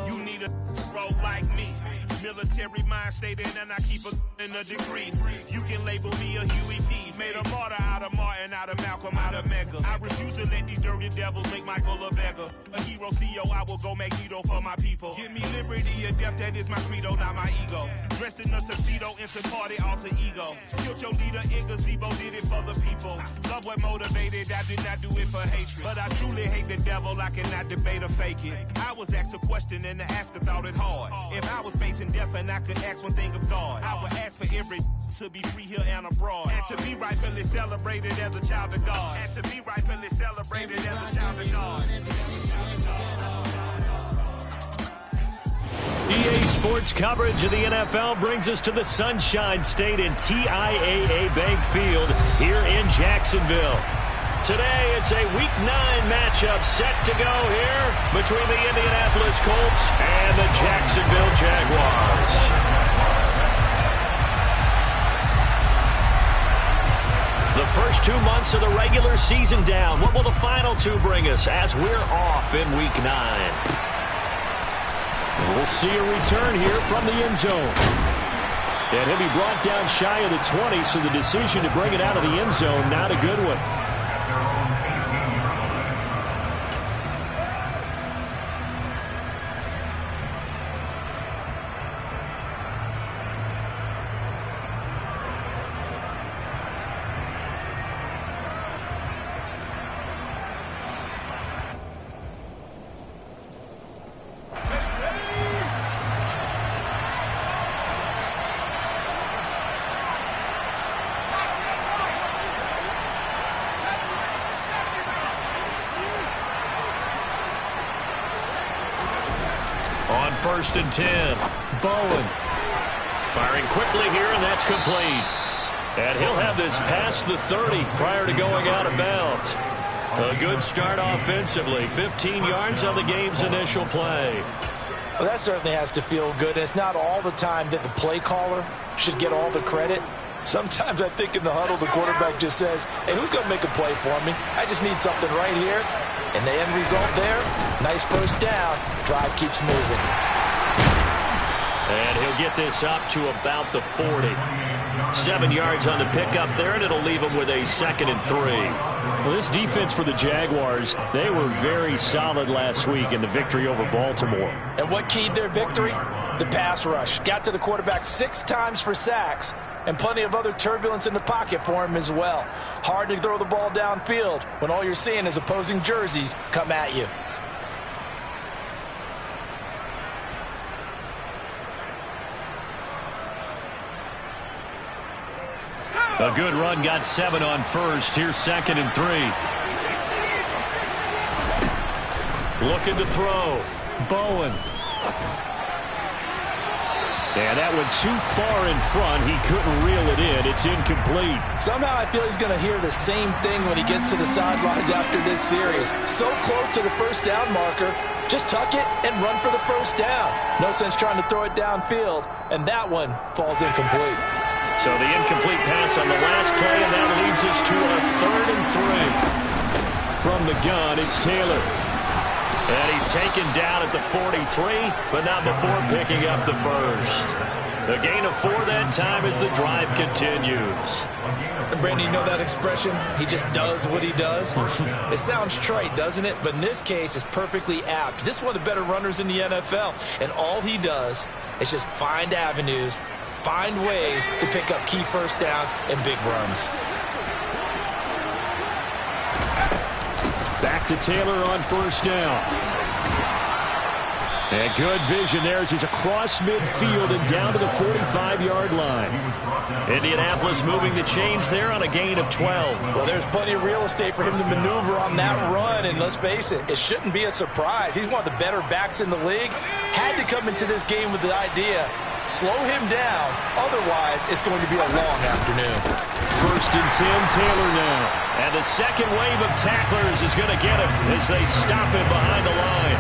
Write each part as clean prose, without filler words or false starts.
You need a role like me. Military mind stated, and I keep in a degree. You can label me a Huey P. Made a martyr out of Martin, out of Malcolm, out of Mega. I refuse to let these dirty devils make Michael a beggar. A hero CEO, I will go Magneto for my people. Give me liberty or death, that is my credo, not my ego. Dressed in a tuxedo, instant party, alter ego. Killed your leader in gazebo, did it for the people. Love what motivated, I did not do it for hatred. But I truly hate the devil, I cannot debate or fake it. I was asked a question and the asker thought it hard. If I was facing death and I could ask one thing of God, I would ask for every to be free here and abroad. And to be rightfully celebrated as a child of God. And to be rightfully celebrated as a child of God. EA Sports coverage of the NFL brings us to the Sunshine State in TIAA Bank Field here in Jacksonville. Today, it's a Week 9 matchup set to go here between the Indianapolis Colts and the Jacksonville Jaguars. The first 2 months of the regular season down. What will the final two bring us as we're off in Week 9? We'll see a return here from the end zone. And he'll be brought down shy of the 20, so the decision to bring it out of the end zone, not a good one. On 1st and 10, Bowen firing quickly here, and that's complete. And he'll have this past the 30 prior to going out of bounds. A good start offensively. 15 yards on the game's initial play. Well, that certainly has to feel good. And it's not all the time that the play caller should get all the credit. Sometimes I think in the huddle, the quarterback just says, hey, who's going to make a play for me? I just need something right here. And the end result there, nice first down. Drive keeps moving. And he'll get this up to about the 40. 7 yards on the pickup there, and it'll leave him with a 2nd and 3. Well, this defense for the Jaguars, they were very solid last week in the victory over Baltimore. And what keyed their victory? The pass rush. Got to the quarterback 6 times for sacks. And plenty of other turbulence in the pocket for him as well. Hard to throw the ball downfield when all you're seeing is opposing jerseys come at you. A good run, got 7 on 1st. Here's 2nd and 3. Looking to throw. Bowen. And that went too far in front. He couldn't reel it in. It's incomplete. Somehow I feel he's going to hear the same thing when he gets to the sidelines after this series. So close to the first down marker. Just tuck it and run for the first down. No sense trying to throw it downfield. And that one falls incomplete. So the incomplete pass on the last play, and that leads us to a 3rd and 3. From the gun, it's Taylor. And he's taken down at the 43, but not before picking up the first. A gain of 4 that time as the drive continues. Brandon, you know that expression? He just does what he does? It sounds trite, doesn't it? But in this case, it's perfectly apt. This is one of the better runners in the NFL. And all he does is just find avenues, find ways to pick up key first downs and big runs. Back to Taylor on 1st down. And good vision there as he's across midfield and down to the 45-yard line. Indianapolis moving the chains there on a gain of 12. Well, there's plenty of real estate for him to maneuver on that run, and let's face it, it shouldn't be a surprise. He's one of the better backs in the league. Had to come into this game with the idea, slow him down, otherwise it's going to be a long afternoon. 1st and 10, Taylor now. And the second wave of tacklers is going to get him as they stop him behind the line.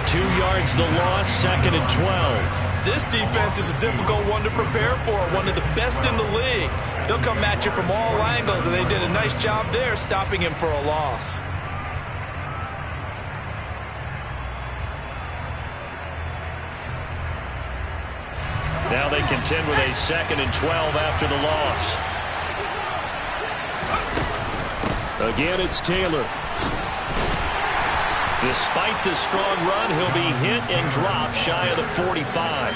2 yards the loss, 2nd and 12. This defense is a difficult one to prepare for, one of the best in the league. They'll come at you from all angles, and they did a nice job there stopping him for a loss. Now they contend with a 2nd and 12 after the loss. Again, it's Taylor. Despite the strong run, he'll be hit and dropped shy of the 45.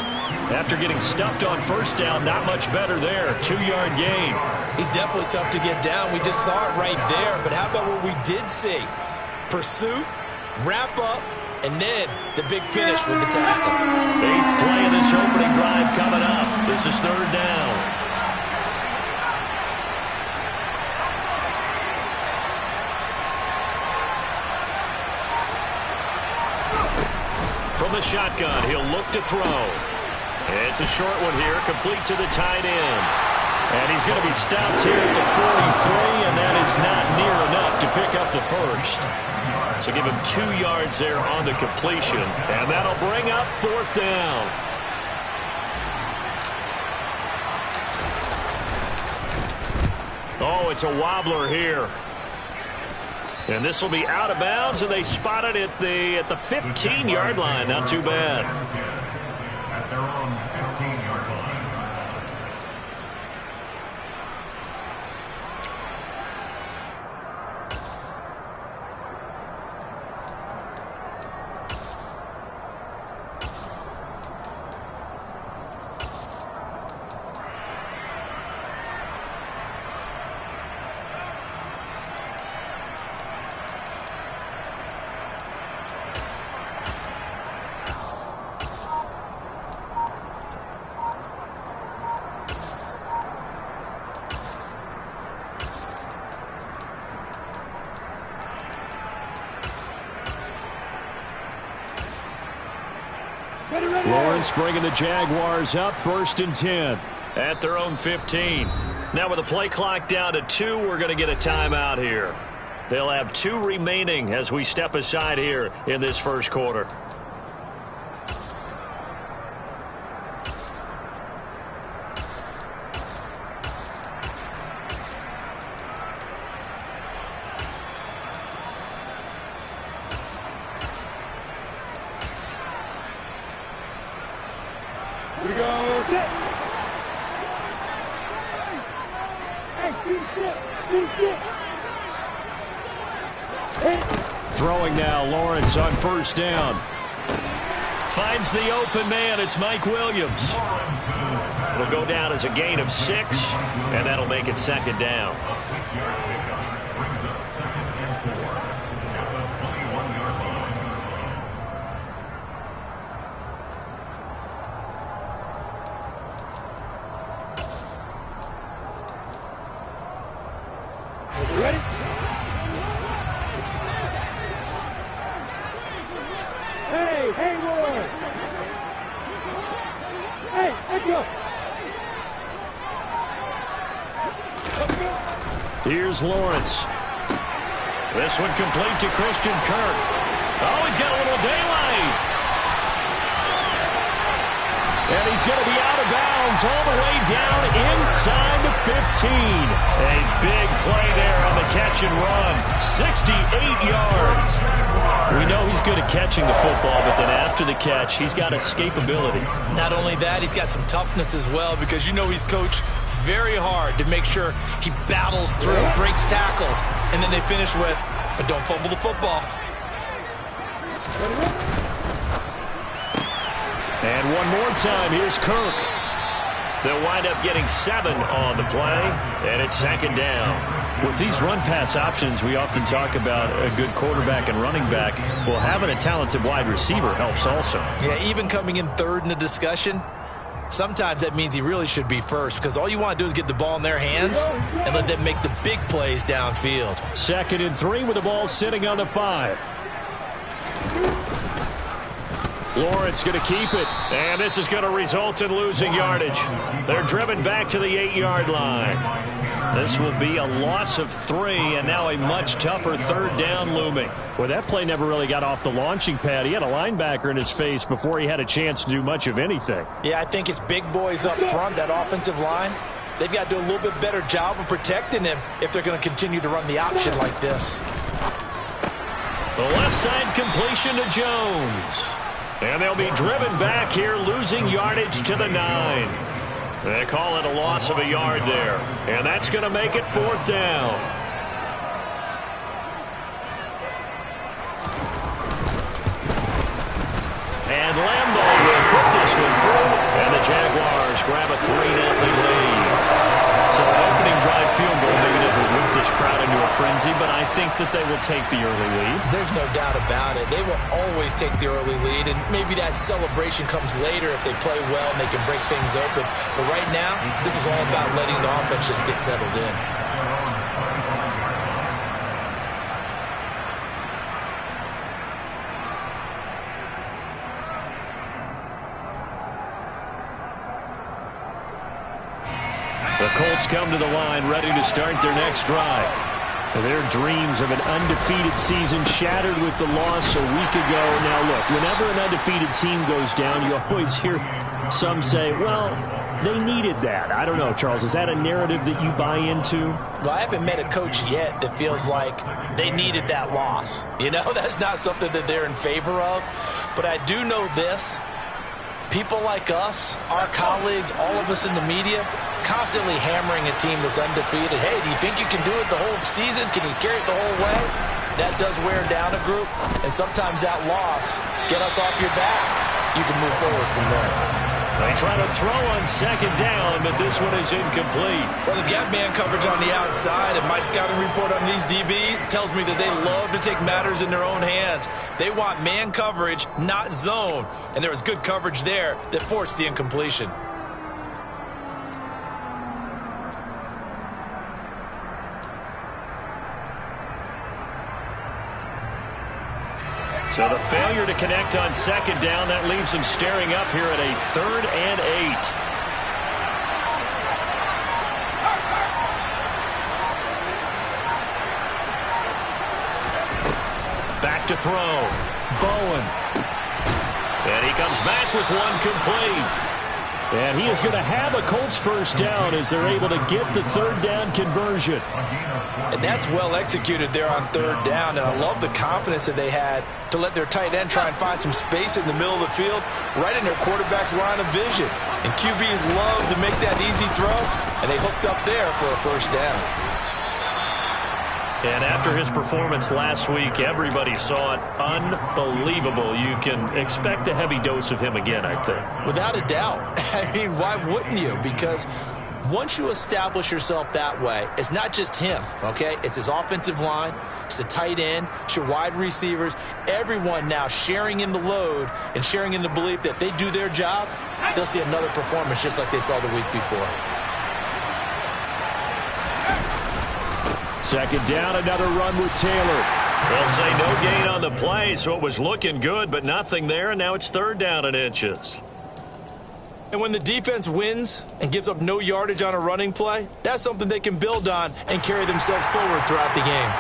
After getting stuffed on first down, not much better there. 2-yard gain. He's definitely tough to get down. We just saw it right there. But how about what we did see? Pursuit, wrap up, and then the big finish with the tackle. 8th play of this opening drive coming up. This is 3rd down. From the shotgun, he'll look to throw. It's a short one here, complete to the tight end. And he's going to be stopped here at the 43, and that is not near enough to pick up the first. So give him 2 yards there on the completion, and that'll bring up 4th down. Oh, it's a wobbler here. And this will be out of bounds, and they spot it at the 15-yard line. Not too bad. At their own 15-yard line. Lawrence bringing the Jaguars up 1st and 10 at their own 15. Now with the play clock down to 2, we're going to get a timeout here. They'll have 2 remaining as we step aside here in this first quarter. Throwing now, Lawrence on 1st down. Finds the open man. It's Mike Williams. It'll go down as a gain of 6, and that'll make it 2nd down. Here's Lawrence. This one complete to Christian Kirk. Oh, he's got a little daylight. And he's going to be out of bounds all the way down inside the 15. A big play there on the catch and run. 68 yards. We know he's good at catching the football, but then after the catch, he's got escapability. Not only that, he's got some toughness as well, because you know he's coached very hard to make sure he battles through, breaks tackles, and then they finish with, but don't fumble the football. And one more time, here's Kirk. They'll wind up getting 7 on the play, and it's 2nd down. With these run-pass options, we often talk about a good quarterback and running back. Well, having a talented wide receiver helps also. Yeah, even coming in 3rd in the discussion, sometimes that means he really should be first, because all you want to do is get the ball in their hands and let them make the big plays downfield. 2nd and 3 with the ball sitting on the 5. Lawrence going to keep it, and this is going to result in losing yardage. They're driven back to the 8-yard line. This will be a loss of 3, and now a much tougher 3rd down looming. Well, that play never really got off the launching pad. He had a linebacker in his face before he had a chance to do much of anything. Yeah, I think it's big boys up front, that offensive line. They've got to do a little bit better job of protecting him if they're going to continue to run the option like this. The left side completion to Jones. And they'll be driven back here, losing yardage to the 9. They call it a loss of a yard there. And that's going to make it 4th down. And Lambeau will put this one through. And the Jaguars grab a 3-0 lead. So opening drive field goal maybe doesn't whip this crowd into a frenzy, but I think that they will take the early lead. There's no doubt about it. They will always take the early lead, and maybe that celebration comes later if they play well and they can break things open. But right now, this is all about letting the offense just get settled in. The Colts come to the line ready to start their next drive. Their dreams of an undefeated season shattered with the loss a week ago. Now, look, whenever an undefeated team goes down, you always hear some say, well, they needed that. I don't know, Charles. Is that a narrative that you buy into? Well, I haven't met a coach yet that feels like they needed that loss. You know, that's not something that they're in favor of. But I do know this. People like us, our colleagues, all of us in the media, constantly hammering a team that's undefeated. Hey, do you think you can do it the whole season? Can you carry it the whole way? That does wear down a group, and sometimes that loss, get us off your back, you can move forward from there. They try to throw on 2nd down, but this one is incomplete. Well, they've got man coverage on the outside, and my scouting report on these DBs tells me that they love to take matters in their own hands. They want man coverage, not zone, and there was good coverage there that forced the incompletion. So the failure to connect on 2nd down, that leaves them staring up here at a 3rd and 8. Back to throw. Bowen. And he comes back with one complete. And he is going to have a Colts 1st down as they're able to get the 3rd down conversion. And that's well executed there on 3rd down. And I love the confidence that they had to let their tight end try and find some space in the middle of the field, right in their quarterback's line of vision. And QBs love to make that easy throw, and they hooked up there for a 1st down. And after his performance last week, everybody saw it. Unbelievable. You can expect a heavy dose of him again, I think. Without a doubt. I mean, why wouldn't you? Because once you establish yourself that way, it's not just him, okay? It's his offensive line, it's the tight end, it's your wide receivers, everyone now sharing in the load and sharing in the belief that they do their job, they'll see another performance just like they saw the week before. 2nd down, another run with Taylor. They'll say no gain on the play, so it was looking good, but nothing there, and now it's 3rd down and inches. And when the defense wins and gives up no yardage on a running play, that's something they can build on and carry themselves forward throughout the game.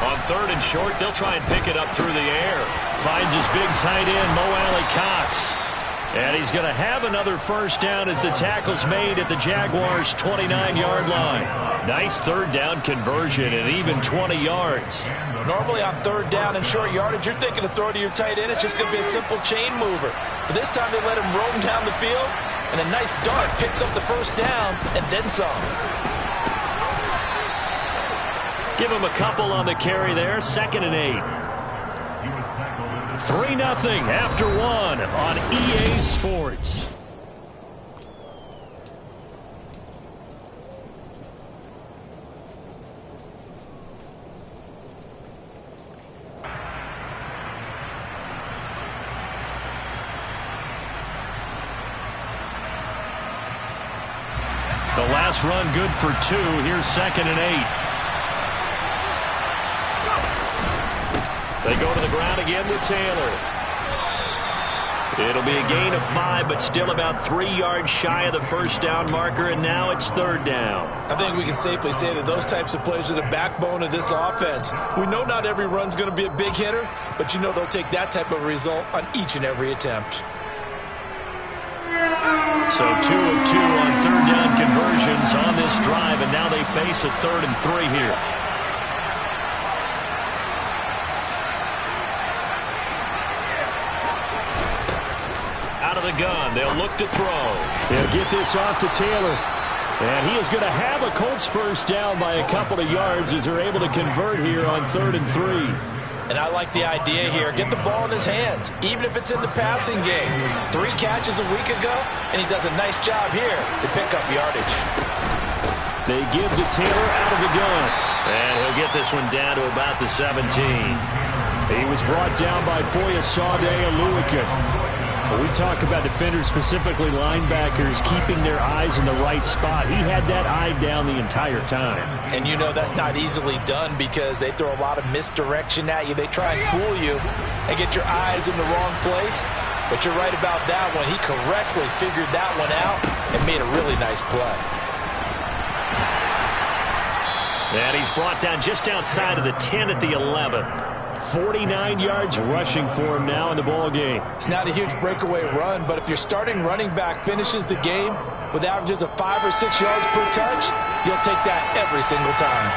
On 3rd and short, they'll try and pick it up through the air. Finds his big tight end, Mo Alley-Cox. And he's going to have another 1st down as the tackle's made at the Jaguars' 29-yard line. Nice 3rd down conversion and even 20 yards. Normally on 3rd down and short yardage, you're thinking to throw to your tight end. It's just going to be a simple chain mover. But this time they let him roam down the field, and a nice dart picks up the 1st down and then some. Give him a couple on the carry there. 2nd and 8. 3-0 after 1 on EA Sports. The last run good for 2. Here's 2nd and 8. They go to the ground again with Taylor. It'll be a gain of 5, but still about 3 yards shy of the first down marker, and now it's third down. I think we can safely say that those types of plays are the backbone of this offense. We know not every run's going to be a big hitter, but you know they'll take that type of result on each and every attempt. So 2 of 2 on third down conversions on this drive, and now they face a 3rd and 3 here. Out of the gun, they'll look to throw. They'll get this off to Taylor. And he is going to have a Colts first down by a couple of yards as they're able to convert here on 3rd and 3. And I like the idea here. Get the ball in his hands, even if it's in the passing game. 3 catches a week ago, and he does a nice job here to pick up yardage. They give to Taylor out of the gun. And he'll get this one down to about the 17. He was brought down by Foyesade Aluakin. When we talk about defenders, specifically linebackers, keeping their eyes in the right spot, he had that eye down the entire time. And you know that's not easily done because they throw a lot of misdirection at you. They try and fool you and get your eyes in the wrong place. But you're right about that one. He correctly figured that one out and made a really nice play. And he's brought down just outside of the 10 at the 11. 49 yards rushing for him now in the ball game. It's not a huge breakaway run, but if your starting running back finishes the game with averages of 5 or 6 yards per touch, you'll take that every single time.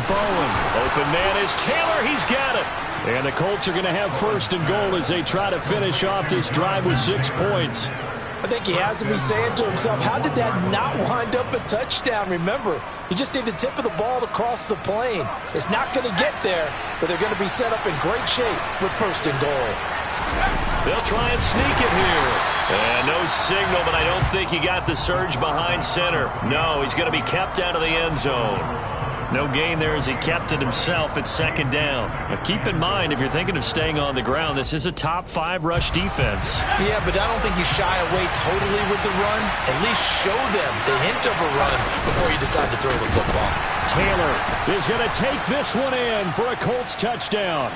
Bowen. Open man is Taylor. He's got it. And the Colts are going to have first and goal as they try to finish off this drive with 6 points. I think he has to be saying to himself, how did that not wind up a touchdown? Remember, you just need the tip of the ball to cross the plane. It's not going to get there, but they're going to be set up in great shape with first and goal. They'll try and sneak it here. And no signal, but I don't think he got the surge behind center. No, he's going to be kept out of the end zone. No gain there as he kept it himself at second down. Now keep in mind, if you're thinking of staying on the ground, this is a top 5 rush defense. Yeah, but I don't think you shy away totally with the run. At least show them the hint of a run before you decide to throw the football. Taylor is going to take this one in for a Colts touchdown.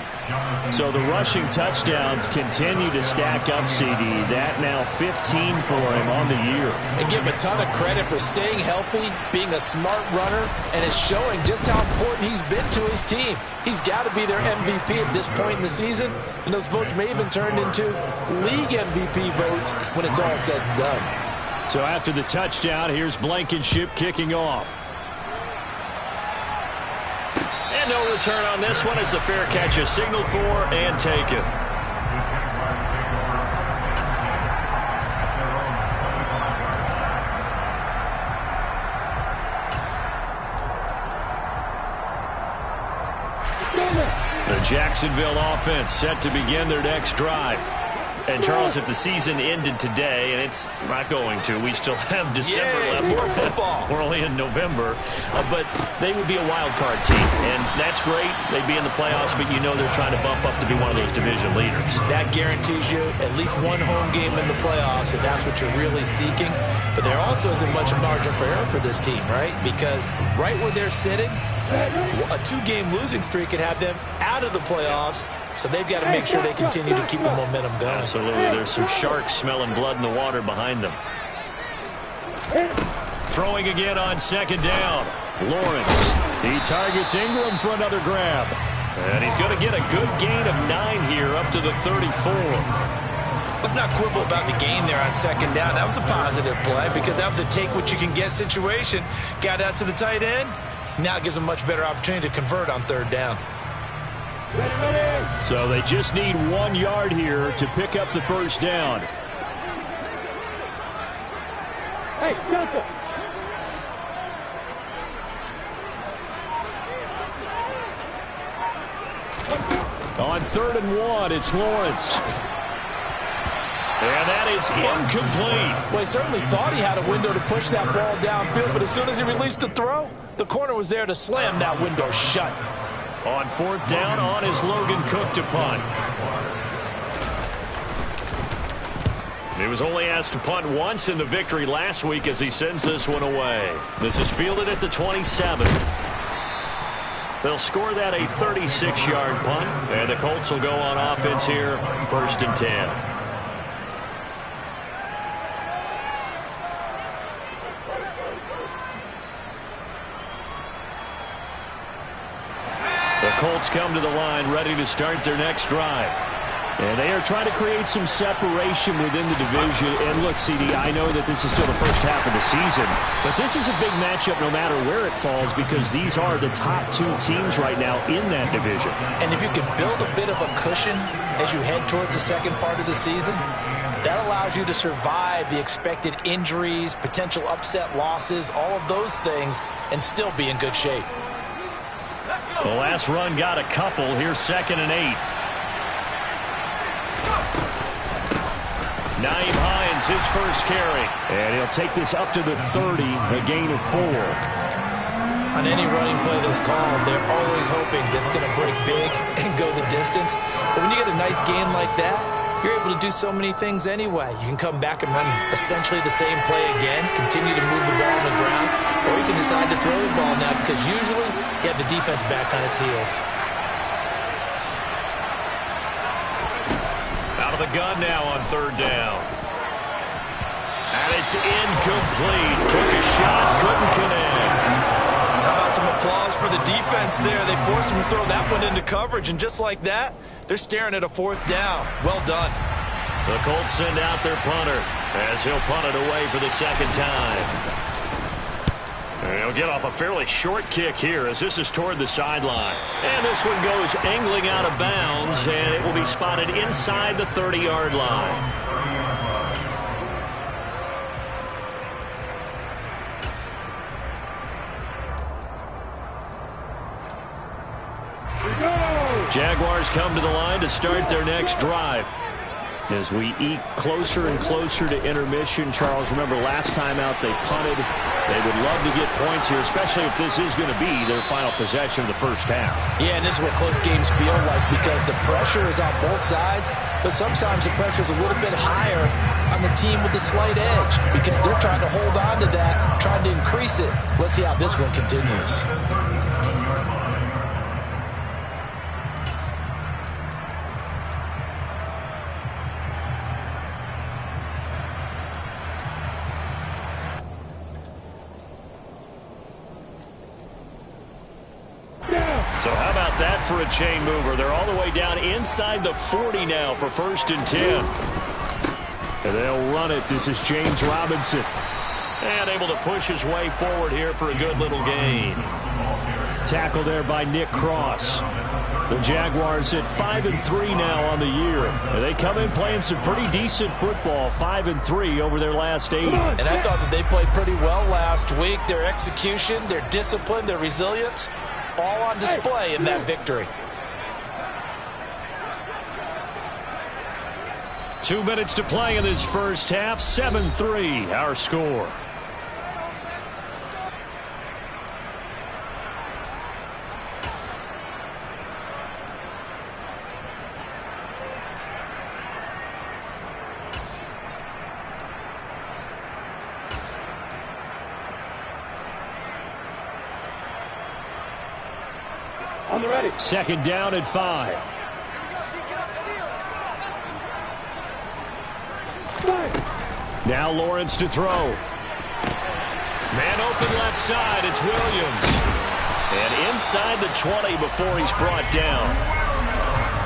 So the rushing touchdowns continue to stack up, CD. That now 15 for him on the year. And give him a ton of credit for staying healthy, being a smart runner, and it's showing just how important he's been to his team. He's got to be their MVP at this point in the season, and those votes may even turn into league MVP votes when it's all said and done. So after the touchdown, here's Blankenship kicking off. And no return on this one as the fair catch is signaled for and taken. The Jacksonville offense set to begin their next drive. And, Charles, if the season ended today, and it's not going to, we still have December left. More football. We're only in November. But they would be a wild card team, and that's great. They'd be in the playoffs, but you know they're trying to bump up to be one of those division leaders. That guarantees you at least one home game in the playoffs, if that's what you're really seeking. But there also isn't much margin for error for this team, right? Because right where they're sitting, a 2-game losing streak could have them out of the playoffs, so they've got to make sure they continue to keep the momentum going. Absolutely. There's some sharks smelling blood in the water behind them. Throwing again on second down. Lawrence. He targets Ingram for another grab. And he's going to get a good gain of 9 here up to the 34. Let's not quibble about the gain there on second down. That was a positive play because that was a take-what-you-can-get situation. Got out to the tight end. Now it gives them a much better opportunity to convert on third down. So they just need 1 yard here to pick up the first down. Hey, Johnson. On 3rd and 1, it's Lawrence. And that is incomplete. Well, he certainly thought he had a window to push that ball downfield, but as soon as he released the throw, the corner was there to slam that window shut. On 4th down, on is Logan Cook to punt. He was only asked to punt once in the victory last week as he sends this one away. This is fielded at the 27. They'll score that a 36-yard punt, and the Colts will go on offense here, 1st and 10. The Colts come to the line ready to start their next drive. And they are trying to create some separation within the division. And look, CD, I know that this is still the first half of the season, but this is a big matchup no matter where it falls because these are the top 2 teams right now in that division. And if you can build a bit of a cushion as you head towards the second part of the season, that allows you to survive the expected injuries, potential upset losses, all of those things, and still be in good shape. The last run got a couple. Here's 2nd and 8. Nyheim Hines, his first carry. And he'll take this up to the 30, a gain of 4. On any running play that's called, they're always hoping that it's going to break big and go the distance. But when you get a nice gain like that, you're able to do so many things anyway. You can come back and run essentially the same play again, continue to move the ball on the ground, or you can decide to throw the ball now because usually you have the defense back on its heels. Out of the gun now on 3rd down. And it's incomplete. Took a shot, couldn't connect. How about some applause for the defense there? They forced him to throw that one into coverage, and just like that, they're staring at a 4th down. Well done. The Colts send out their punter as he'll punt it away for the 2nd time. And he'll get off a fairly short kick here as this is toward the sideline. And this one goes angling out of bounds, and it will be spotted inside the 30-yard line. Jaguars come to the line to start their next drive. As we eke closer and closer to intermission, Charles, remember last time out they punted. They would love to get points here, especially if this is going to be their final possession of the first half. Yeah, and this is what close games feel like because the pressure is on both sides, but sometimes the pressure is a little bit higher on the team with the slight edge because they're trying to hold on to that, trying to increase it. Let's see how this one continues. So how about that for a chain mover? They're all the way down inside the 40 now for 1st and 10. And they'll run it. This is James Robinson. And able to push his way forward here for a good little gain. Tackle there by Nick Cross. The Jaguars at 5-3 now on the year. And they come in playing some pretty decent football, 5-3 over their last 8. And I thought that they played pretty well last week. Their execution, their discipline, their resilience, all on display in that victory. 2 minutes to play in this first half. 7-3 our score. On the ready. 2nd down at 5. Now Lawrence to throw. Man open left side. It's Williams. And inside the 20 before he's brought down.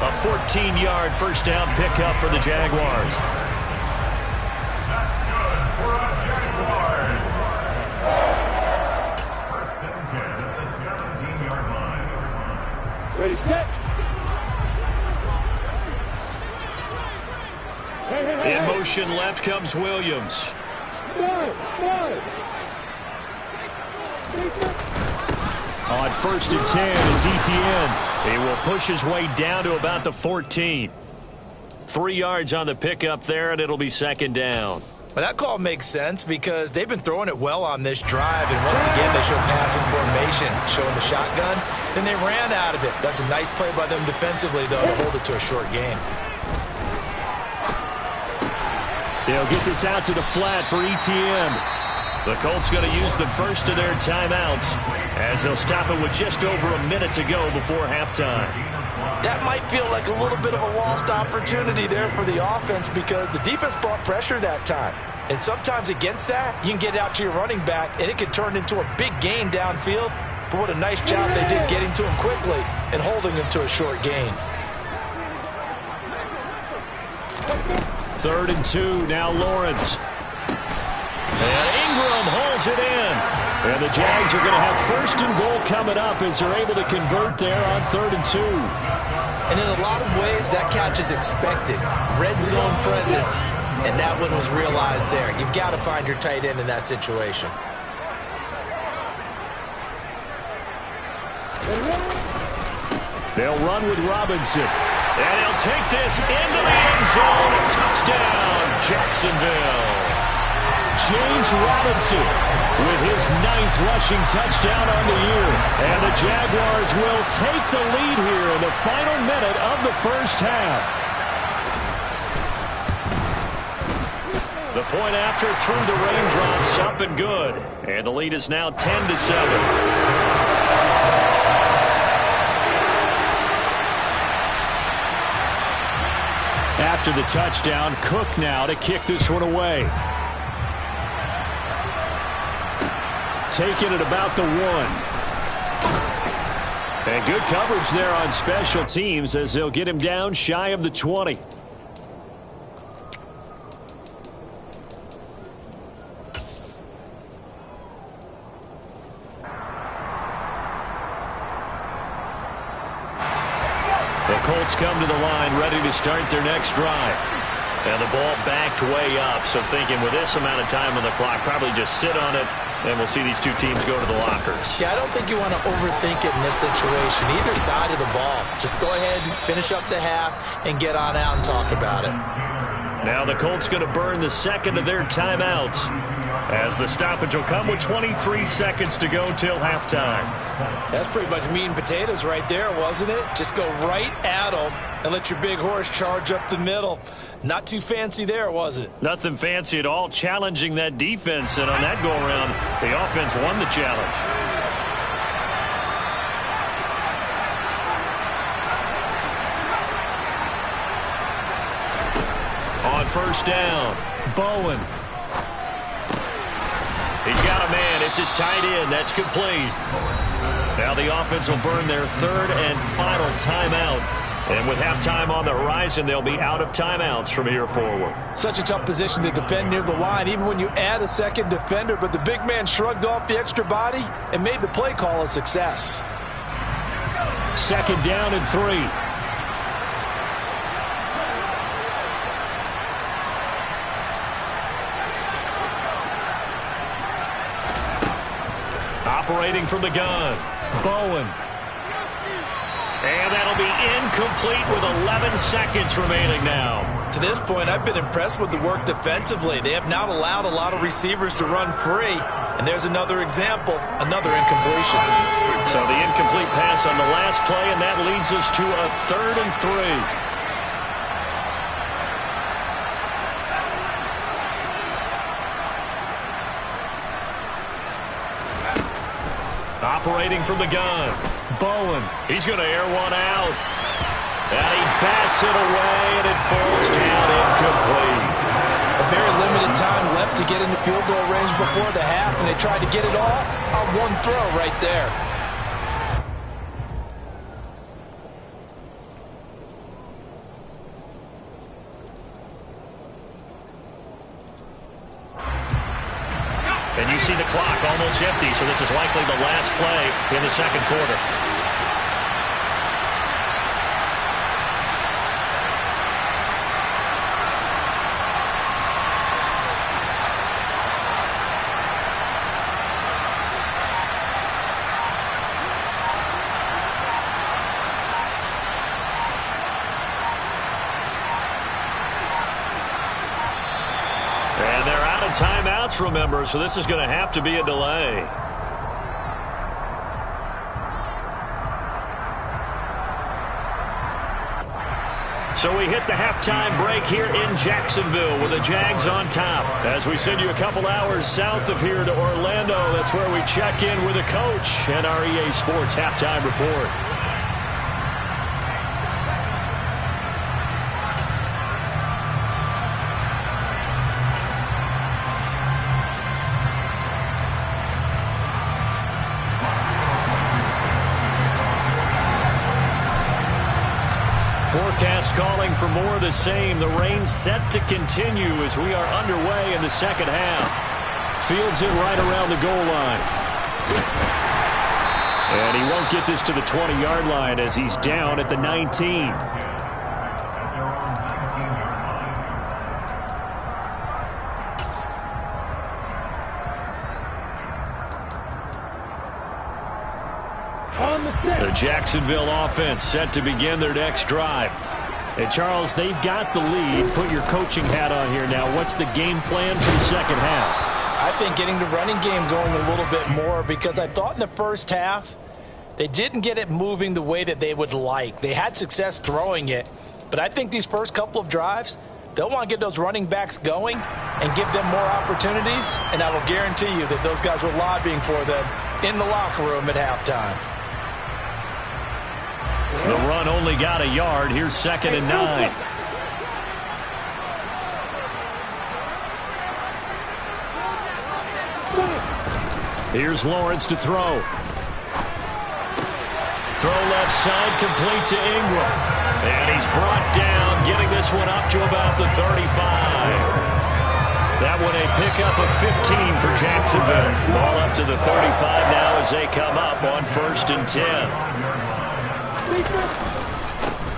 A 14-yard first down pickup for the Jaguars. That's good for a Jaguars. 1st and 10 at the 17-yard line. Ready, set. In motion left comes Williams. On 1st and 10, it's Etienne. He will push his way down to about the 14. 3 yards on the pickup there, and it'll be 2nd down. Well, that call makes sense because they've been throwing it well on this drive, and once again they show passing formation, showing the shotgun. Then they ran out of it. That's a nice play by them defensively, though, to hold it to a short gain. He'll get this out to the flat for ETN. The Colts going to use the first of their timeouts as they'll stop it with just over a minute to go before halftime. That might feel like a little bit of a lost opportunity there for the offense because the defense brought pressure that time. And sometimes against that, you can get out to your running back, and it can turn into a big gain downfield. But what a nice job they did getting to him quickly and holding him to a short gain. 3rd and 2, now Lawrence. And Ingram holds it in. And the Jags are going to have 1st and goal coming up as they're able to convert there on 3rd and 2. And in a lot of ways, that catch is expected. Red zone presence, and that one was realized there. You've got to find your tight end in that situation. They'll run with Robinson. And he'll take this into the end zone. Touchdown, Jacksonville. James Robinson with his 9th rushing touchdown on the year. And the Jaguars will take the lead here in the final minute of the first half. The point after through the raindrops, up and good. And the lead is now 10-7. After the touchdown, Cook now to kick this one away. Taking it about the 1. And good coverage there on special teams as they'll get him down shy of the 20. The Colts come to the line ready to start their next drive. And the ball backed way up, so thinking with this amount of time on the clock, probably just sit on it, and we'll see these two teams go to the lockers. Yeah, I don't think you want to overthink it in this situation. Either side of the ball. Just go ahead and finish up the half and get on out and talk about it. Now the Colts going to burn the 2nd of their timeouts as the stoppage will come with 23 seconds to go till halftime. That's pretty much meat and potatoes right there, wasn't it? Just go right at them and let your big horse charge up the middle. Not too fancy there, was it? Nothing fancy at all, challenging that defense, and on that go-around, the offense won the challenge. On 1st down, Bowen. He's got a man. It's his tight end. That's complete. Now the offense will burn their 3rd and final timeout. And with halftime on the horizon, they'll be out of timeouts from here forward. Such a tough position to defend near the line, even when you add a second defender. But the big man shrugged off the extra body and made the play call a success. 2nd down and 3. Operating from the gun, Bowen. And that'll be incomplete with 11 seconds remaining now. To this point, I've been impressed with the work defensively. They have not allowed a lot of receivers to run free. And there's another example, another incompletion. So the incomplete pass on the last play, and that leads us to a 3rd and 3. Operating from the gun, Bowen. He's going to air one out. And he bats it away, and it falls down incomplete. A very limited time left to get into field goal range before the half, and they tried to get it all on one throw right there. And you see the clock almost empty, so this is likely the last play in the 2nd quarter. And they're out of timeouts, remember, so this is going to have to be a delay. So we hit the halftime break here in Jacksonville with the Jags on top. As we send you a couple hours south of here to Orlando, that's where we check in with the coach and our EA Sports halftime report. Forecast calling for more of the same. The rain set to continue as we are underway in the second half. Fields it right around the goal line. And he won't get this to the 20-yard line as he's down at the 19. The Jacksonville offense set to begin their next drive. And Charles, they've got the lead. Put your coaching hat on here now. What's the game plan for the second half? I think getting the running game going a little bit more, because I thought in the first half they didn't get it moving the way that they would like. They had success throwing it, but I think these first couple of drives, they'll want to get those running backs going and give them more opportunities, and I will guarantee you that those guys were lobbying for them in the locker room at halftime. The run only got a yard. Here's 2nd and 9. Here's Lawrence to throw. Throw left side, complete to Ingram. And he's brought down, getting this one up to about the 35. That one a pickup of 15 for Jacksonville. Ball up to the 35 now as they come up on 1st and 10.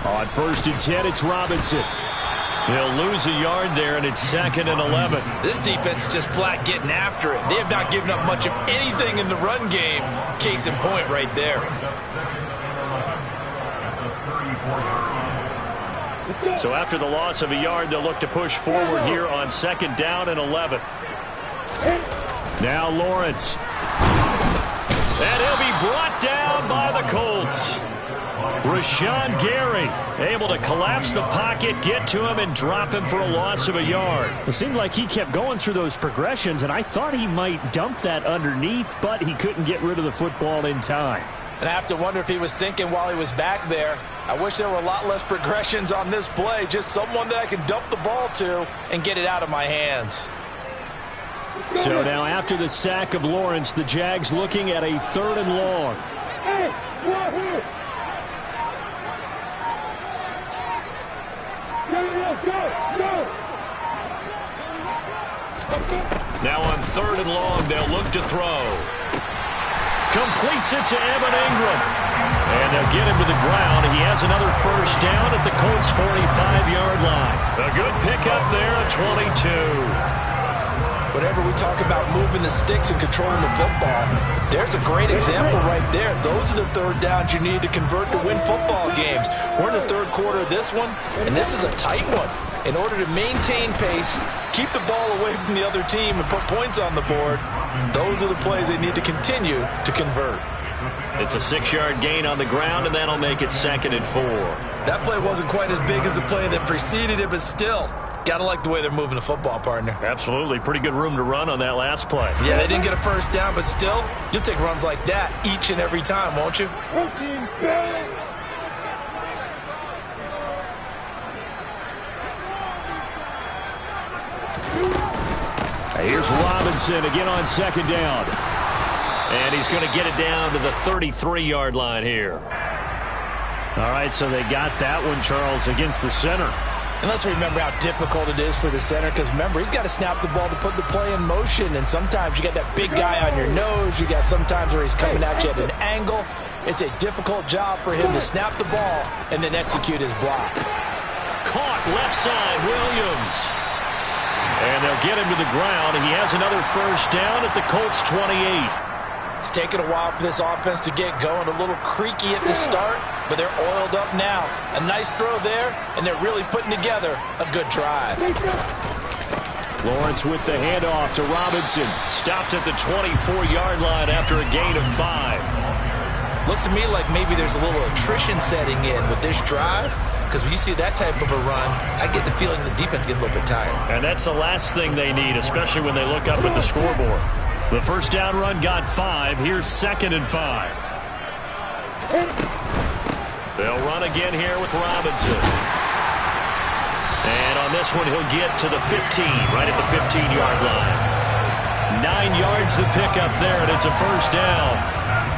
On 1st and 10, it's Robinson. He'll lose a yard there, and it's 2nd and 11. This defense is just flat getting after it. They have not given up much of anything in the run game. Case in point right there. So after the loss of a yard, they'll look to push forward here on 2nd down and 11. Now Lawrence. And he'll be brought down by the Colts. Rashawn Gary able to collapse the pocket, get to him, and drop him for a loss of a yard. It seemed like he kept going through those progressions, and I thought he might dump that underneath, but he couldn't get rid of the football in time. And I have to wonder if he was thinking while he was back there, I wish there were a lot less progressions on this play, just someone that I can dump the ball to and get it out of my hands. So now after the sack of Lawrence, the Jags looking at a 3rd and long. Now on 3rd and long, they'll look to throw. Completes it to Evan Ingram. And they'll get him to the ground. He has another 1st down at the Colts' 45-yard line. A good pickup there at 22. Whenever we talk about moving the sticks and controlling the football, there's a great example right there. Those are the 3rd downs you need to convert to win football games. We're in the 3rd quarter of this one, and this is a tight one. In order to maintain pace, keep the ball away from the other team, and put points on the board, those are the plays they need to continue to convert. It's a 6-yard gain on the ground, and that'll make it 2nd and 4. That play wasn't quite as big as the play that preceded it, but still, gotta like the way they're moving the football, partner. Absolutely. Pretty good room to run on that last play. Yeah, they didn't get a 1st down, but still, you'll take runs like that each and every time, won't you? Here's Robinson again on 2nd down. And he's going to get it down to the 33-yard line here. All right, so they got that one, Charles, against the center. And let's remember how difficult it is for the center, because remember, he's got to snap the ball to put the play in motion, and sometimes you got that big guy on your nose. You got sometimes where he's coming at you at an angle. It's a difficult job for him to snap the ball and then execute his block. Caught left side, Williams. And they'll get him to the ground, and he has another 1st down at the Colts' 28. It's taken a while for this offense to get going. A little creaky at the start, but they're oiled up now. A nice throw there, and they're really putting together a good drive. Lawrence with the handoff to Robinson. Stopped at the 24-yard line after a gain of 5. Looks to me like maybe there's a little attrition setting in with this drive, because when you see that type of a run, I get the feeling the defense getting a little bit tired. And that's the last thing they need, especially when they look up at the scoreboard. The first down run got 5. Here's 2nd and 5. They'll run again here with Robinson. And on this one, he'll get to the 15, right at the 15-yard line. 9 yards to pick up there, and it's a first down.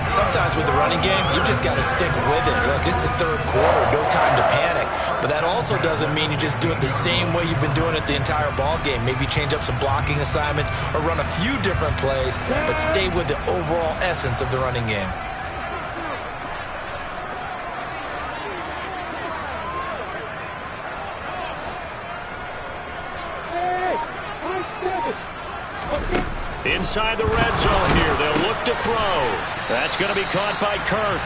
Sometimes with the running game, you've just got to stick with it. Look, it's the third quarter, no time to panic. But that also doesn't mean you just do it the same way you've been doing it the entire ball game. Maybe change up some blocking assignments or run a few different plays, but stay with the overall essence of the running game. Inside the red zone here, they'll look to throw. That's going to be caught by Kirk.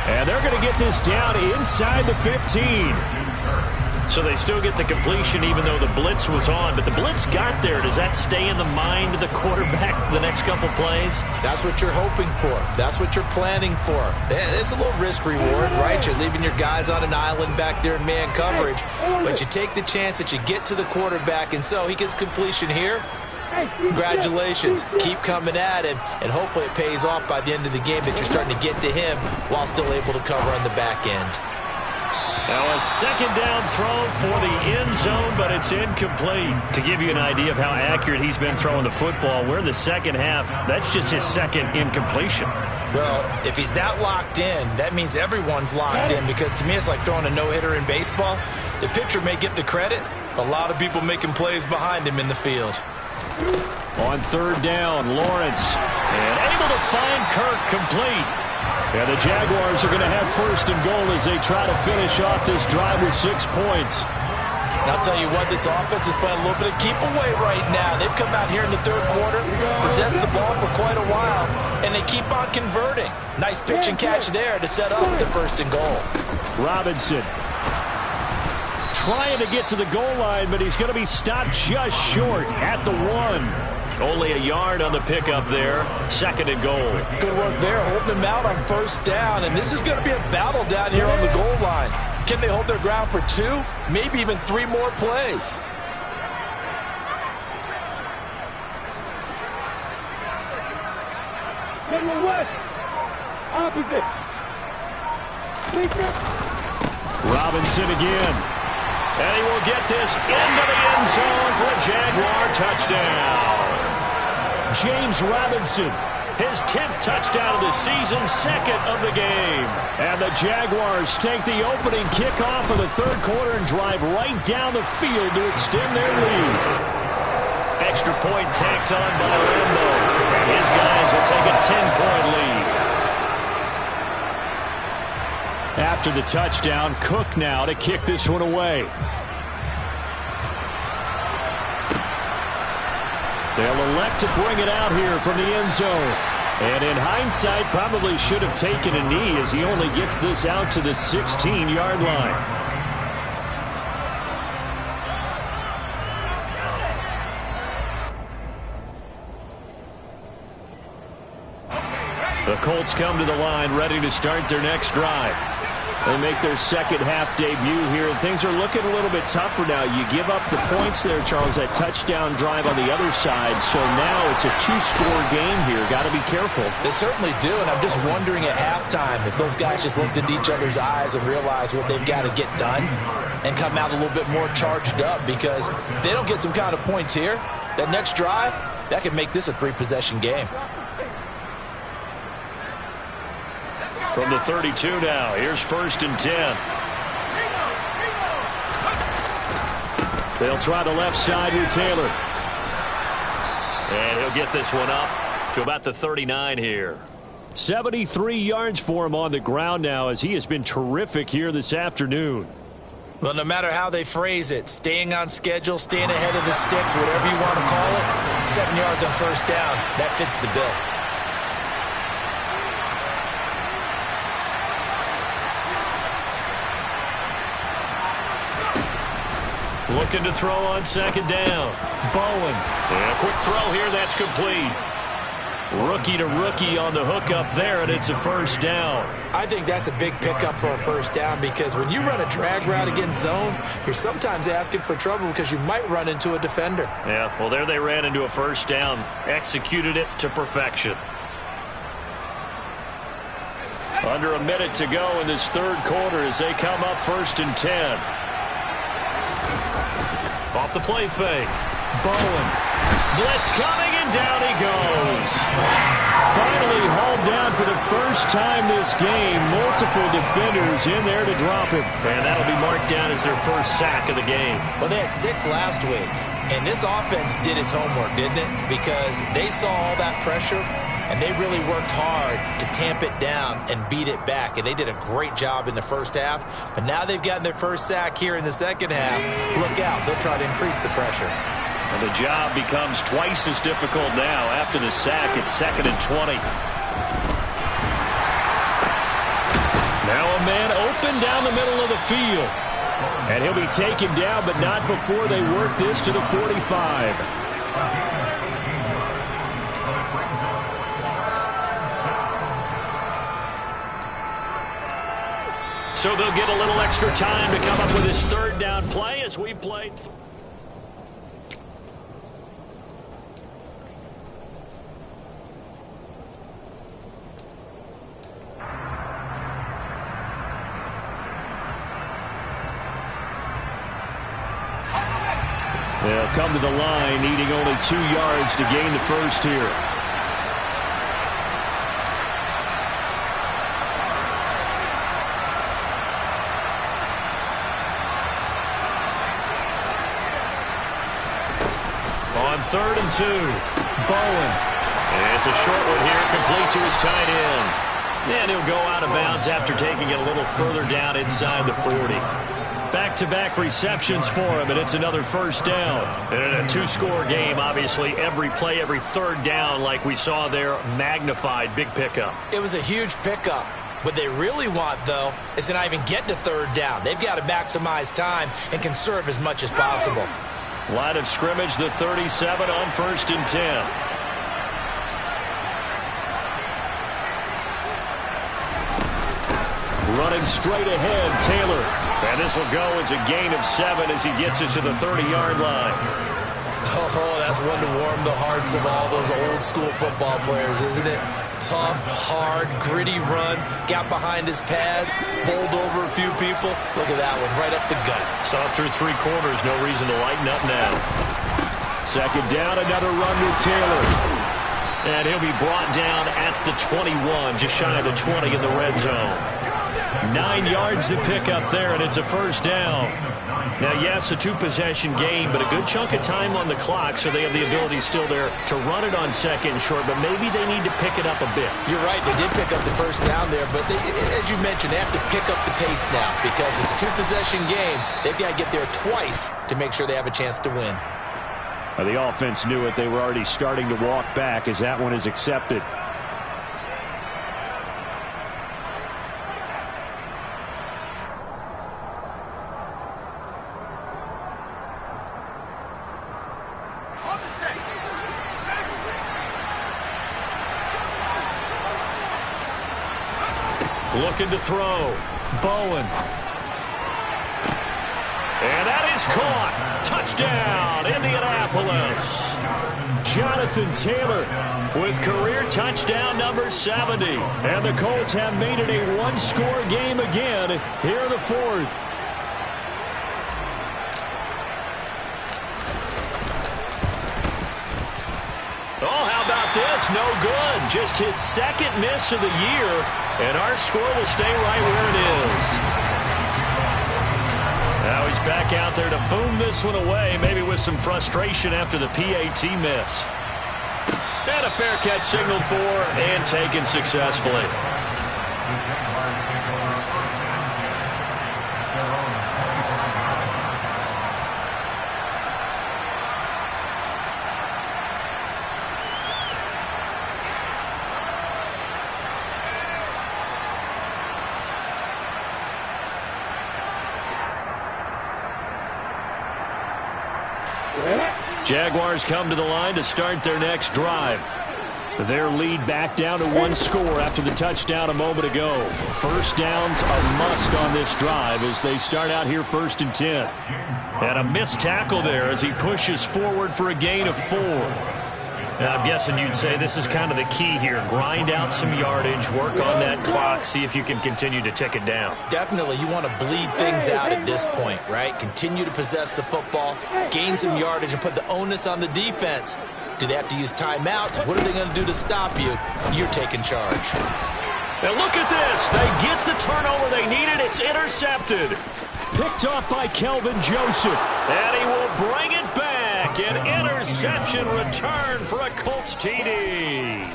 And they're going to get this down inside the 15. So they still get the completion even though the blitz was on. But the blitz got there. Does that stay in the mind of the quarterback the next couple plays? That's what you're hoping for. That's what you're planning for. It's a little risk reward, right? You're leaving your guys on an island back there in man coverage. But you take the chance that you get to the quarterback, and so he gets completion here. Congratulations. Keep coming at him, and hopefully it pays off by the end of the game that you're starting to get to him while still able to cover on the back end. Now a second down throw for the end zone, but it's incomplete. To give you an idea of how accurate he's been throwing the football, we're in the second half. That's just his second incompletion. Well, if he's that locked in, that means everyone's locked in, because to me it's like throwing a no-hitter in baseball. The pitcher may get the credit, a lot of people making plays behind him in the field. On third down, Lawrence, and able to find Kirk complete. And the Jaguars are going to have first and goal as they try to finish off this drive with 6 points. And I'll tell you what, this offense is playing a little bit of keep away right now. They've come out here in the third quarter, possessed the ball for quite a while, and they keep on converting. Nice pitch and catch there to set up the first and goal. Robinson trying to get to the goal line, but he's going to be stopped just short at the 1. Only a yard on the pickup there. Second and goal. Good work there, holding them out on first down, and this is going to be a battle down here on the goal line. Can they hold their ground for 2, maybe even 3 more plays? West. Opposite. Robinson again. And he will get this into the end zone for a Jaguar touchdown. James Robinson, his 10th touchdown of the season, 2nd of the game. And the Jaguars take the opening kickoff of the third quarter and drive right down the field to extend their lead. Extra point tacked on by Lambo. And his guys will take a 10-point lead. After the touchdown, Cook now to kick this one away. They'll elect to bring it out here from the end zone. And in hindsight, probably should have taken a knee as he only gets this out to the 16-yard line. The Colts come to the line ready to start their next drive. They make their second half debut here, and things are looking a little bit tougher now. You give up the points there, Charles, that touchdown drive on the other side, so now it's a 2-score game here. Got to be careful. They certainly do, and I'm just wondering at halftime if those guys just looked into each other's eyes and realized what they've got to get done and come out a little bit more charged up, because if they don't get some kind of points here, that next drive, that could make this a 3-possession game. From the 32 now, here's 1st and 10. They'll try the left side with Taylor. And he'll get this one up to about the 39 here. 73 yards for him on the ground now, as he has been terrific here this afternoon. Well, no matter how they phrase it, staying on schedule, staying ahead of the sticks, whatever you want to call it, 7 yards on first down, that fits the bill. Looking to throw on second down. Bowen. And a quick throw here, that's complete. Rookie to rookie on the hookup there, and it's a first down. I think that's a big pickup for a first down because when you run a drag route against zone, you're sometimes asking for trouble because you might run into a defender. Yeah, well, there they ran into a first down, executed it to perfection. Under a minute to go in this third quarter as they come up 1st and 10. Off the play fake. Bowen. Blitz coming, and down he goes. Finally hauled down for the first time this game. Multiple defenders in there to drop him. And that'll be marked down as their first sack of the game. Well, they had 6 last week. And this offense did its homework, didn't it? Because they saw all that pressure, and they really worked hard to tamp it down and beat it back. And they did a great job in the first half. But now they've gotten their first sack here in the second half. Look out. They'll try to increase the pressure. And the job becomes twice as difficult now. After the sack, it's 2nd and 20. Now a man open down the middle of the field. And he'll be taken down, but not before they work this to the 45. So they'll get a little extra time to come up with his third down play as we played. They'll come to the line, needing only 2 yards to gain the first here. On 3rd and 2, Bowen. And it's a short one here, complete to his tight end. And he'll go out of bounds after taking it a little further down inside the 40. Back-to-back receptions for him, and it's another first down. And in a 2-score game, obviously, every play, every third down, like we saw there, magnified, big pickup. It was a huge pickup. What they really want, though, is to not even get to third down. They've got to maximize time and conserve as much as possible. Line of scrimmage, the 37 on 1st and 10. Running straight ahead, Taylor. And this will go as a gain of 7 as he gets it to the 30-yard line. Oh, that's one to warm the hearts of all those old-school football players, isn't it? Tough, hard, gritty run. Got behind his pads, bowled over a few people. Look at that one, right up the gut. Saw it through 3 quarters. No reason to lighten up now. 2nd down, another run to Taylor. And he'll be brought down at the 21, just shy of the 20 in the red zone. 9 yards to pick up there, and it's a first down. Now, yes, a 2-possession game, but a good chunk of time on the clock, so they have the ability still there to run it on 2nd and short, but maybe they need to pick it up a bit. You're right, they did pick up the first down there, but they, as you mentioned, they have to pick up the pace now because it's a 2-possession game. They've got to get there twice to make sure they have a chance to win. Well, the offense knew it. They were already starting to walk back as that one is accepted. Looking to throw. Bowen. And that is caught. Touchdown, Indianapolis. Jonathan Taylor with career touchdown number 70. And the Colts have made it a 1-score game again here in the 4th. Oh, how about this? No good. Just his 2nd miss of the year. And our score will stay right where it is. Now he's back out there to boom this one away, maybe with some frustration after the PAT miss. And a fair catch signaled for and taken successfully. Jaguars come to the line to start their next drive. Their lead back down to one score after the touchdown a moment ago. First down's a must on this drive as they start out here 1st and 10. And a missed tackle there as he pushes forward for a gain of 4. Now, I'm guessing you'd say this is kind of the key here. Grind out some yardage, work on that clock, see if you can continue to tick it down. Definitely, you want to bleed things out at this point, right? Continue to possess the football, gain some yardage, and put the onus on the defense. Do they have to use timeouts? What are they going to do to stop you? You're taking charge. And look at this. They get the turnover they needed. It's intercepted. Picked off by Kelvin Joseph. And he will bring it back. An interception return for a Colts TD.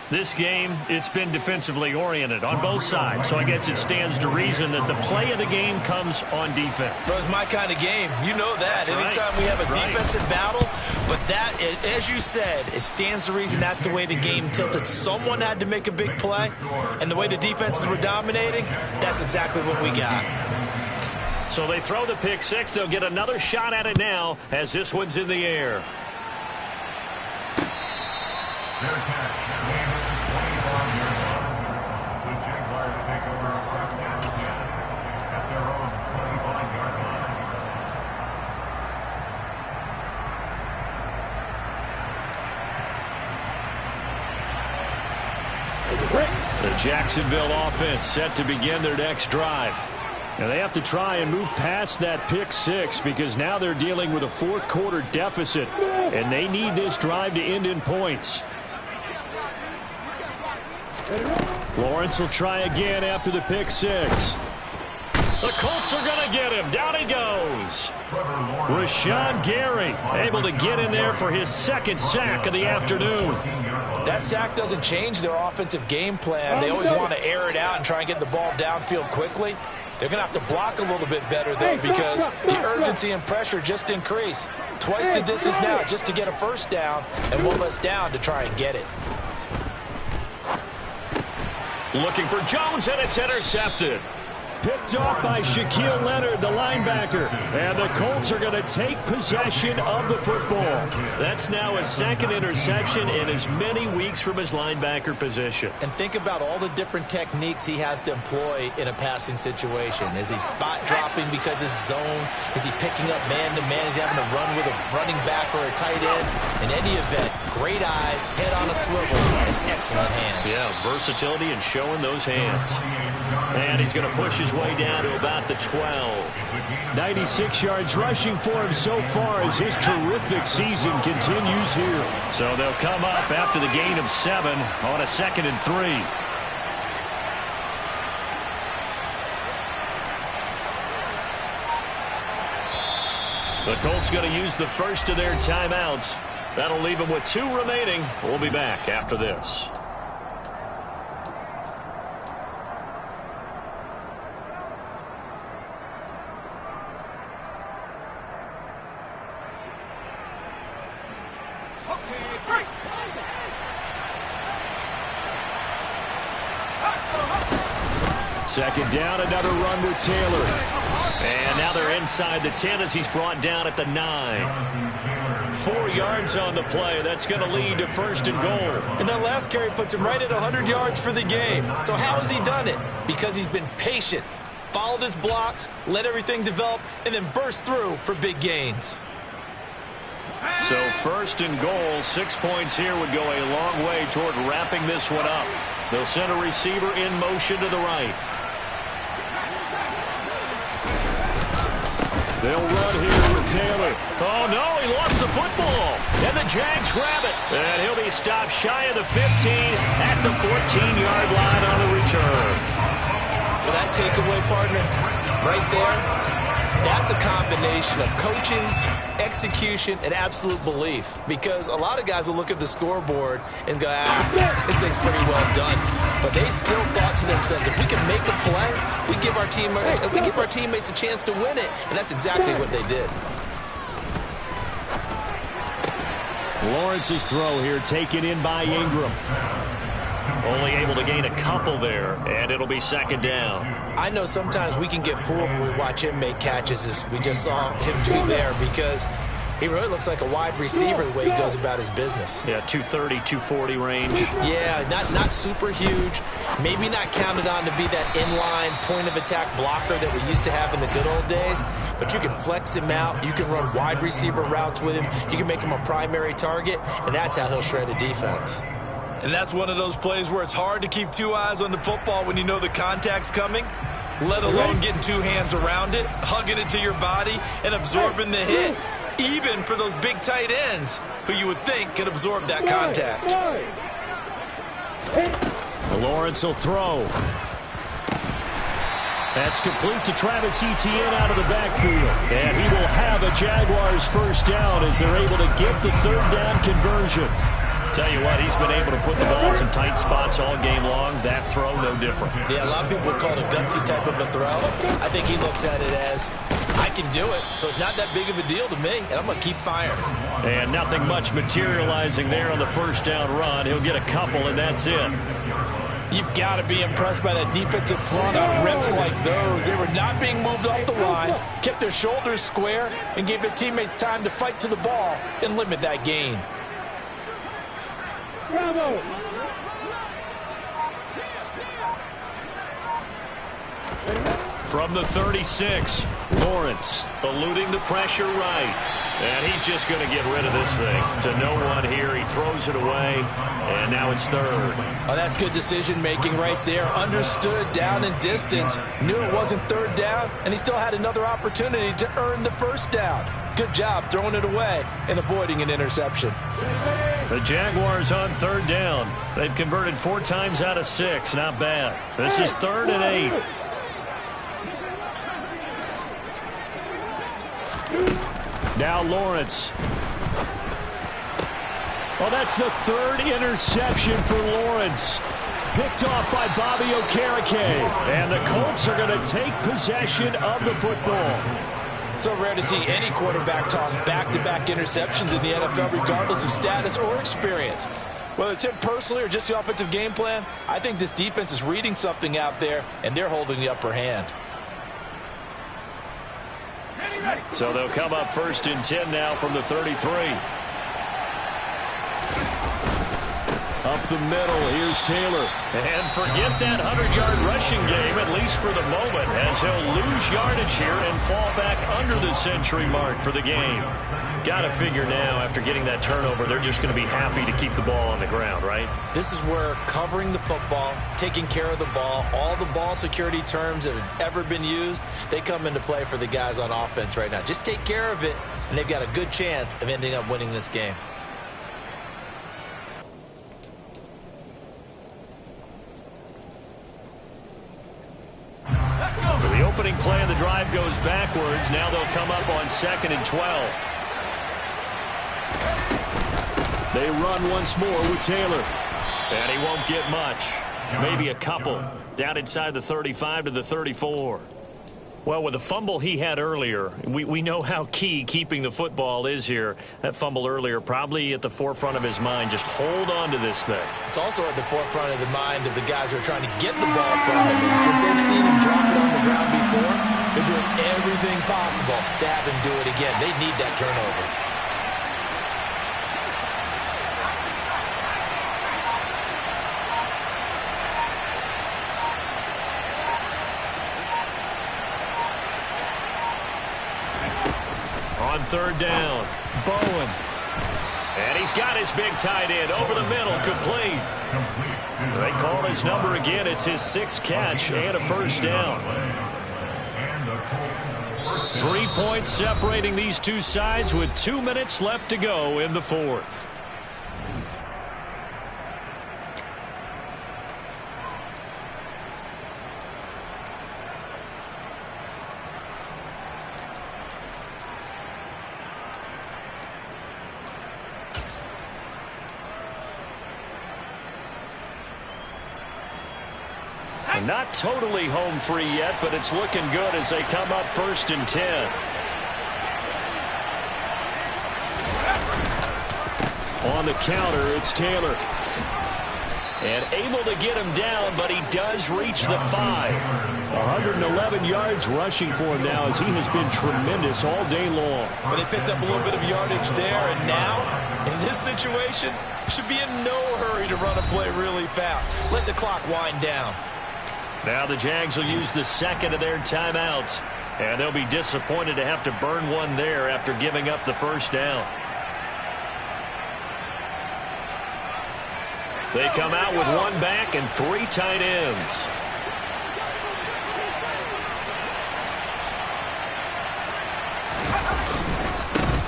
This game, it's been defensively oriented on both sides, so I guess it stands to reason that the play of the game comes on defense. So it's my kind of game. You know that. That's anytime right. We have a That's defensive battle, but that, as you said, it stands to reason that's the way the game tilted. Someone had to make a big play, and the way the defenses were dominating, that's exactly what we got. So they throw the pick six. They'll get another shot at it now as this one's in the air. The Jacksonville offense set to begin their next drive. Now they have to try and move past that pick six because now they're dealing with a fourth quarter deficit, and they need this drive to end in points. Lawrence will try again after the pick six. The Colts are going to get him. Down he goes. Rashawn Gary able to get in there for his second sack of the afternoon. That sack doesn't change their offensive game plan. They always want to air it out and try and get the ball downfield quickly. They're going to have to block a little bit better, though, because the urgency and pressure just increase. Twice the distance now just to get a first down and one less down to try and get it. Looking for Jones, and it's intercepted. Picked off by Shaquille Leonard, the linebacker. And the Colts are going to take possession of the football. That's now his second interception in as many weeks from his linebacker position. And think about all the different techniques he has to employ in a passing situation. Is he spot dropping because it's zone? Is he picking up man-to-man? Is he having to run with a running back or a tight end? In any event, great eyes, head on a swivel, and excellent hands. Yeah, versatility and showing those hands. And he's going to push his way down to about the 12. 96 yards rushing for him so far as his terrific season continues here. So they'll come up after the gain of 7 on a 2nd and 3. The Colts going to use the first of their timeouts. That'll leave them with 2 remaining. We'll be back after this. Second down, another run with Taylor. And now they're inside the 10 as he's brought down at the 9. 4 yards on the play. That's going to lead to 1st and goal. And that last carry puts him right at 100 yards for the game. So how has he done it? Because he's been patient, followed his blocks, let everything develop, and then burst through for big gains. So 1st and goal, 6 points here would go a long way toward wrapping this one up. They'll send a receiver in motion to the right. They'll run here with Taylor. Oh, no, he lost the football. And the Jags grab it. And he'll be stopped shy of the 15 at the 14-yard line on the return. Well, that takeaway, partner, right there, that's a combination of coaching, execution, and absolute belief. Because a lot of guys will look at the scoreboard and go, this thing's pretty well done. But they still thought to themselves, if we can make a play, we give our teammates a chance to win it. And that's exactly what they did. Lawrence's throw here taken in by Ingram. Only able to gain a couple there, and it'll be 2nd down. I know sometimes we can get fooled when we watch him make catches, as we just saw him do there, because He really looks like a wide receiver the way he goes about his business. Yeah, 230, 240 range. Yeah, not super huge. Maybe not counted on to be that inline point-of-attack blocker that we used to have in the good old days. But you can flex him out. You can run wide receiver routes with him. You can make him a primary target, and that's how he'll shred a defense. And that's one of those plays where it's hard to keep two eyes on the football when you know the contact's coming, let alone getting two hands around it, hugging it to your body, and absorbing the hit. Even for those big tight ends who you would think could absorb that contact. Lawrence will throw. That's complete to Travis Etienne out of the backfield. And he will have a Jaguars first down as they're able to get the third down conversion. Tell you what, he's been able to put the ball in some tight spots all game long. That throw, no different. Yeah, a lot of people would call it a gutsy type of a throw. I think he looks at it as, I can do it, so it's not that big of a deal to me, and I'm going to keep firing. And nothing much materializing there on the first down run. He'll get a couple, and that's it. You've got to be impressed by that defensive front on reps like those. They were not being moved off the line, kept their shoulders square, and gave their teammates time to fight to the ball and limit that gain. Bravo. From the 36, Lawrence eluding the pressure right. And he's just going to get rid of this thing. To no one here. He throws it away. And now it's third. Oh, that's good decision-making right there. Understood down and distance. Knew it wasn't third down. And he still had another opportunity to earn the first down. Good job throwing it away and avoiding an interception. The Jaguars on third down. They've converted 4 times out of 6. Not bad. This is 3rd and 8. Now Lawrence. Oh, that's the 3rd interception for Lawrence. Picked off by Bobby Okereke. And the Colts are going to take possession of the football. So rare to see any quarterback toss back-to-back interceptions in the NFL, regardless of status or experience. Whether it's him personally or just the offensive game plan, I think this defense is reading something out there, and they're holding the upper hand. So they'll come up 1st and 10 now from the 33. Up the middle, here's Taylor. And forget that 100-yard rushing game, at least for the moment, as he'll lose yardage here and fall back under the century mark for the game. Got to figure now, after getting that turnover, they're just going to be happy to keep the ball on the ground, right? This is where covering the football, taking care of the ball, all the ball security terms that have ever been used, they come into play for the guys on offense right now. Just take care of it, and they've got a good chance of ending up winning this game. So the opening play of the drive goes backwards. Now they'll come up on 2nd and 12. They run once more with Taylor. And he won't get much. Maybe a couple. Down inside the 35 to the 34. Well, with the fumble he had earlier, we know how key keeping the football is here. That fumble earlier probably at the forefront of his mind. Just hold on to this thing. It's also at the forefront of the mind of the guys who are trying to get the ball from him. And since they've seen him drop it on the ground before, they're doing everything possible to have him do it again. They need that turnover. On 3rd down, Bowen. And he's got his big tight end over the middle, complete. They call his number again. It's his 6th catch and a first down. 3 points separating these two sides with 2 minutes left to go in the 4th. Not totally home free yet, but it's looking good as they come up 1st and 10. On the counter, it's Taylor. And able to get him down, but he does reach the 5. 111 yards rushing for him now, as he has been tremendous all day long. But they picked up a little bit of yardage there, and now, in this situation, should be in no hurry to run a play really fast. Let the clock wind down. Now the Jags will use the second of their timeouts, and they'll be disappointed to have to burn one there after giving up the first down. They come out with one back and 3 tight ends.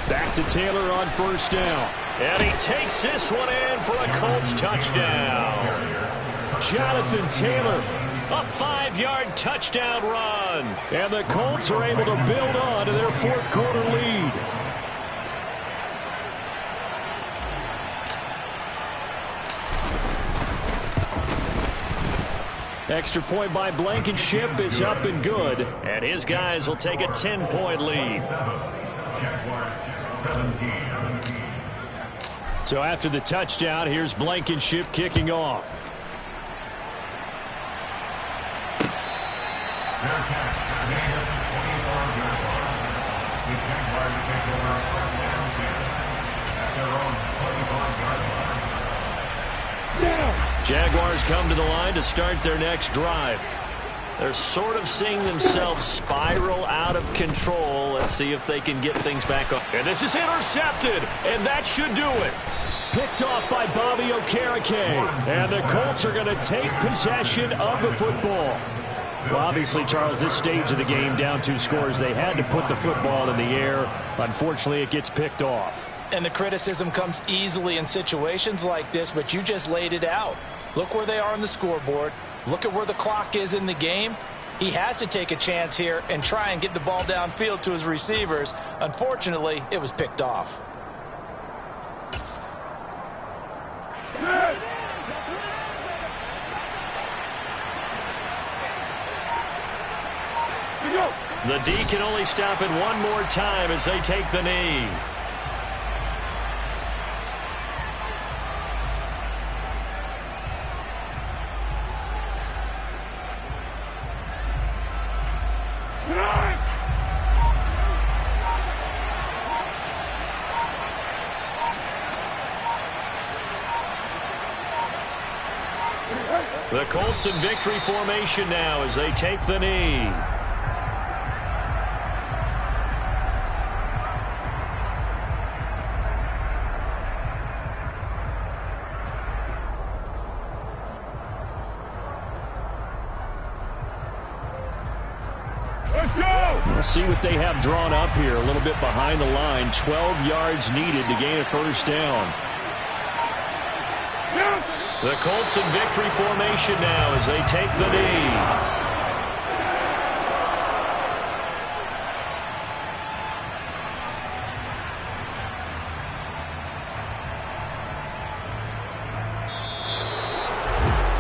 Back to Taylor on first down. And he takes this one in for a Colts touchdown. Jonathan Taylor. A 5-yard touchdown run. And the Colts are able to build on to their fourth quarter lead. Extra point by Blankenship is up and good. And his guys will take a 10-point lead. So after the touchdown, here's Blankenship kicking off. Jaguars come to the line to start their next drive. They're sort of seeing themselves spiral out of control. Let's see if they can get things back up. And this is intercepted, and that should do it. Picked off by Bobby Okereke. And the Colts are going to take possession of the football. Well, obviously, Charles, this stage of the game, down 2 scores, they had to put the football in the air. Unfortunately, it gets picked off. And the criticism comes easily in situations like this, but you just laid it out. Look where they are on the scoreboard. Look at where the clock is in the game. He has to take a chance here and try and get the ball downfield to his receivers. Unfortunately, it was picked off. The D can only stop it one more time as they take the knee. The Colts in victory formation now as they take the knee. Let's see what they have drawn up here. A little bit behind the line. 12 yards needed to gain a first down. The Colts in victory formation now as they take the knee.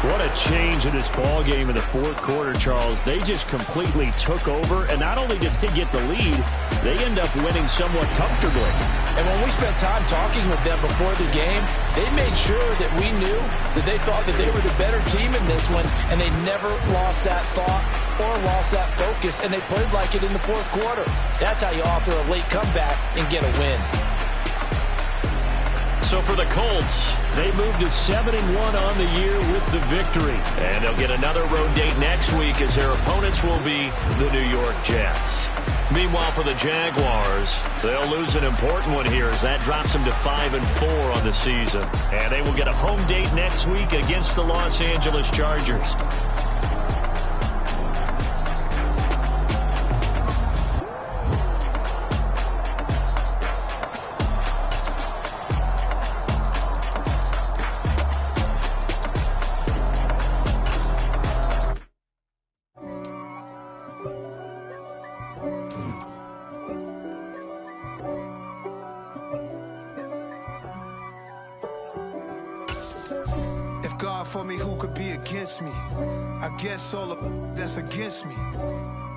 What a change in this ball game in the fourth quarter, Charles. They just completely took over, and not only did they get the lead, they end up winning somewhat comfortably. And when we spent time talking with them before the game, they made sure that we knew that they thought that they were the better team in this one, and they never lost that thought or lost that focus, and they played like it in the fourth quarter. That's how you offer a late comeback and get a win. So for the Colts, they moved to 7-1 on the year with the victory. And they'll get another road date next week as their opponents will be the New York Jets. Meanwhile, for the Jaguars, they'll lose an important one here as that drops them to 5-4 on the season. And they will get a home date next week against the Los Angeles Chargers. God for me, who could be against me? I guess all the that's against me.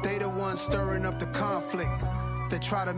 They the ones stirring up the conflict. They try to